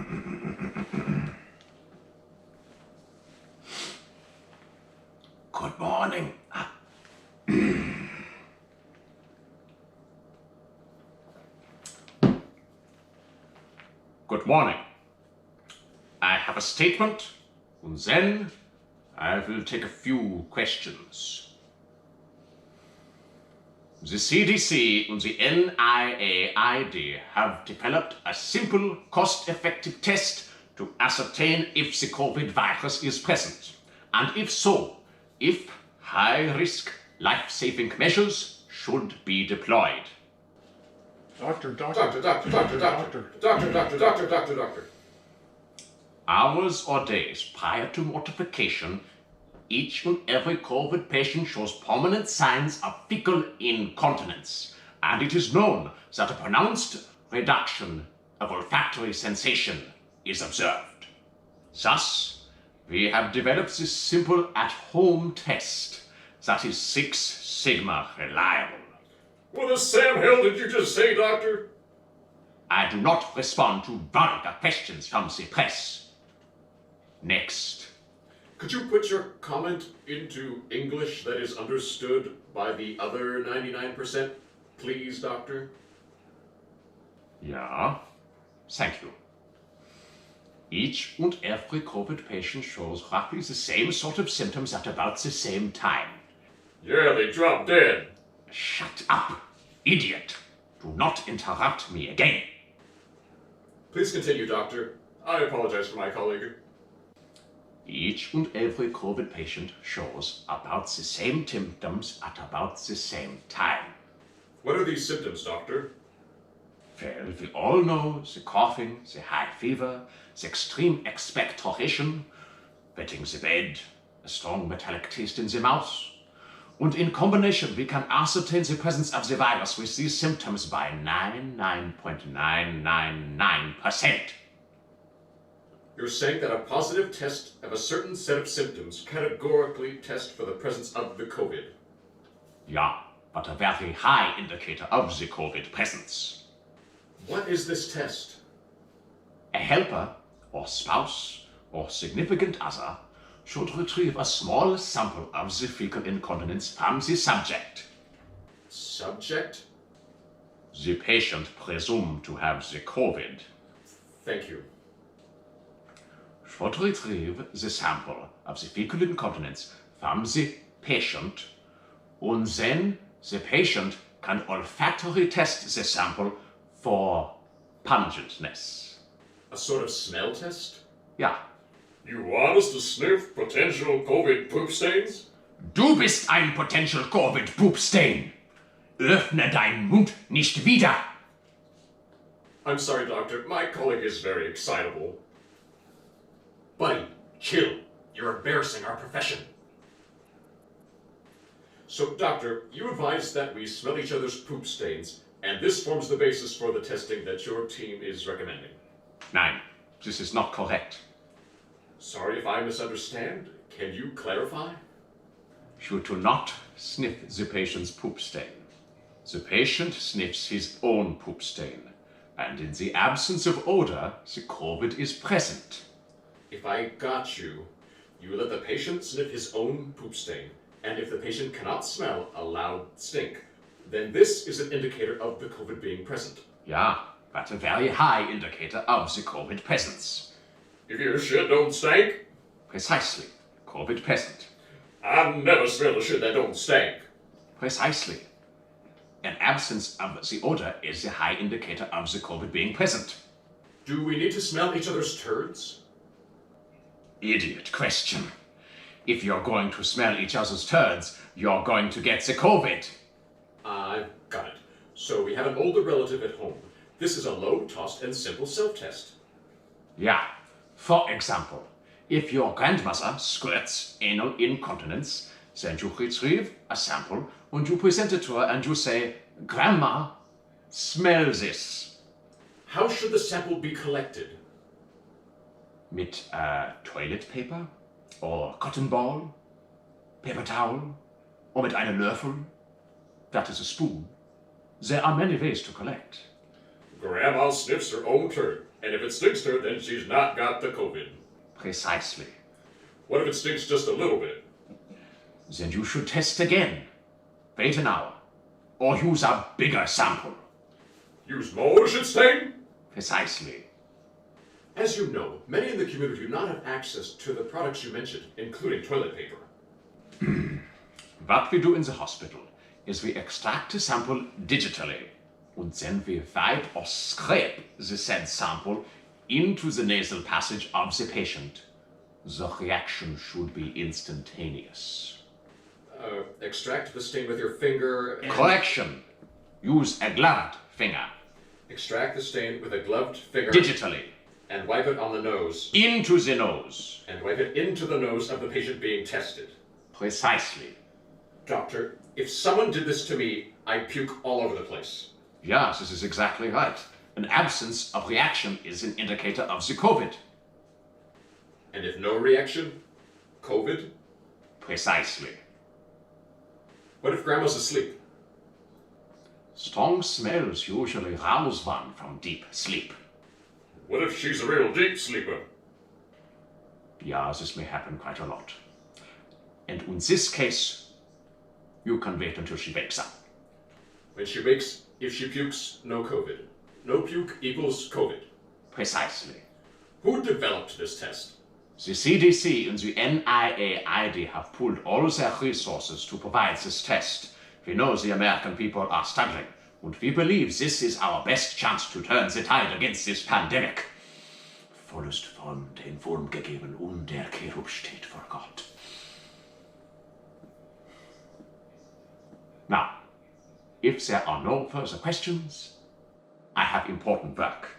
Good morning. Good morning. I have a statement, and then I will take a few questions. The CDC and the NIAID have developed a simple, cost-effective test to ascertain if the COVID virus is present, and if so, if high-risk, life-saving measures should be deployed. Doctor. Hours or days prior to mortification, each and every COVID patient shows prominent signs of fecal incontinence, and it is known that a pronounced reduction of olfactory sensation is observed. Thus, we have developed this simple at-home test that is 6 Sigma reliable. What the Sam hell did you just say, Doctor? I do not respond to vulgar questions from the press. Next. Could you put your comment into English that is understood by the other 99%, please, Doctor? Yeah, thank you. Each and every COVID patient shows roughly the same sort of symptoms at about the same time. Yeah, they drop dead. Shut up, idiot. Do not interrupt me again. Please continue, Doctor. I apologize for my colleague. Each and every COVID patient shows about the same symptoms at about the same time. What are these symptoms, Doctor? Well, we all know the coughing, the high fever, the extreme expectoration, wetting the bed, a strong metallic taste in the mouth. And in combination, we can ascertain the presence of the virus with these symptoms by 99.999%. You're saying that a positive test of a certain set of symptoms categorically tests for the presence of the COVID? Yeah, but a very high indicator of the COVID presence. What is this test? A helper, or spouse, or significant other should retrieve a small sample of the fecal incontinence from the subject. Subject? The patient presumed to have the COVID. Thank you. Should retrieve the sample of the fecal incontinence from the patient, and then the patient can olfactory test the sample for pungentness. A sort of smell test? Ja. You want us to sniff potential COVID poop stains? Du bist ein potential COVID poop stain. Öffne deinen Mund nicht wieder. I'm sorry, Doctor. My colleague is very excitable. Buddy, chill. You're embarrassing our profession. So, Doctor, you advised that we smell each other's poop stains, and this forms the basis for the testing that your team is recommending. Nein, this is not correct. Sorry if I misunderstand. Can you clarify? You do not sniff the patient's poop stain. The patient sniffs his own poop stain, and in the absence of odor, the COVID is present. If I got you, you let the patient sniff his own poop stain, and if the patient cannot smell a loud stink, then this is an indicator of the COVID being present. Yeah, but a very high indicator of the COVID presence. If your shit don't stink? Precisely. COVID present. I've never smelled a shit that don't stink. Precisely. An absence of the odor is a high indicator of the COVID being present. Do we need to smell each other's turds? Idiot question. If you're going to smell each other's turds, you're going to get the COVID. I've got it. So we have an older relative at home. This is a low-cost and simple self-test. Yeah. For example, if your grandmother squirts anal incontinence, then you retrieve a sample and you present it to her and you say, "Grandma, smell this." How should the sample be collected? Mit toilet paper or cotton ball, paper towel, or mit einem Löffel. That is a spoon. There are many ways to collect. Grandma sniffs her own turd, and if it stinks to her, then she's not got the COVID. Precisely. What if it stinks just a little bit? Then you should test again. Wait an hour. Or use a bigger sample. Use more shit stain? Precisely. As you know, many in the community do not have access to the products you mentioned, including toilet paper. What we do in the hospital is we extract the sample digitally, and then we wipe or scrape the said sample into the nasal passage of the patient. The reaction should be instantaneous. Extract the stain with your finger and... Correction. Use a gloved finger. Extract the stain with a gloved finger. Digitally. And wipe it on the nose. Into the nose. And wipe it into the nose of the patient being tested. Precisely. Doctor, if someone did this to me, I'd puke all over the place. Yes, this is exactly right. An absence of reaction is an indicator of the COVID. And if no reaction, COVID? Precisely. What if Grandma's asleep? Strong smells usually rouse one from deep sleep. What if she's a real deep sleeper? Yeah, this may happen quite a lot. And in this case, you can wait until she wakes up. When she wakes, if she pukes, no COVID. No puke equals COVID. Precisely. Who developed this test? The CDC and the NIAID have pooled all their resources to provide this test. We know the American people are struggling, and we believe this is our best chance to turn the tide against this pandemic. Vollest von den Wurm gegeben und der Cherub steht vor Gott. Now, if there are no further questions, I have important work.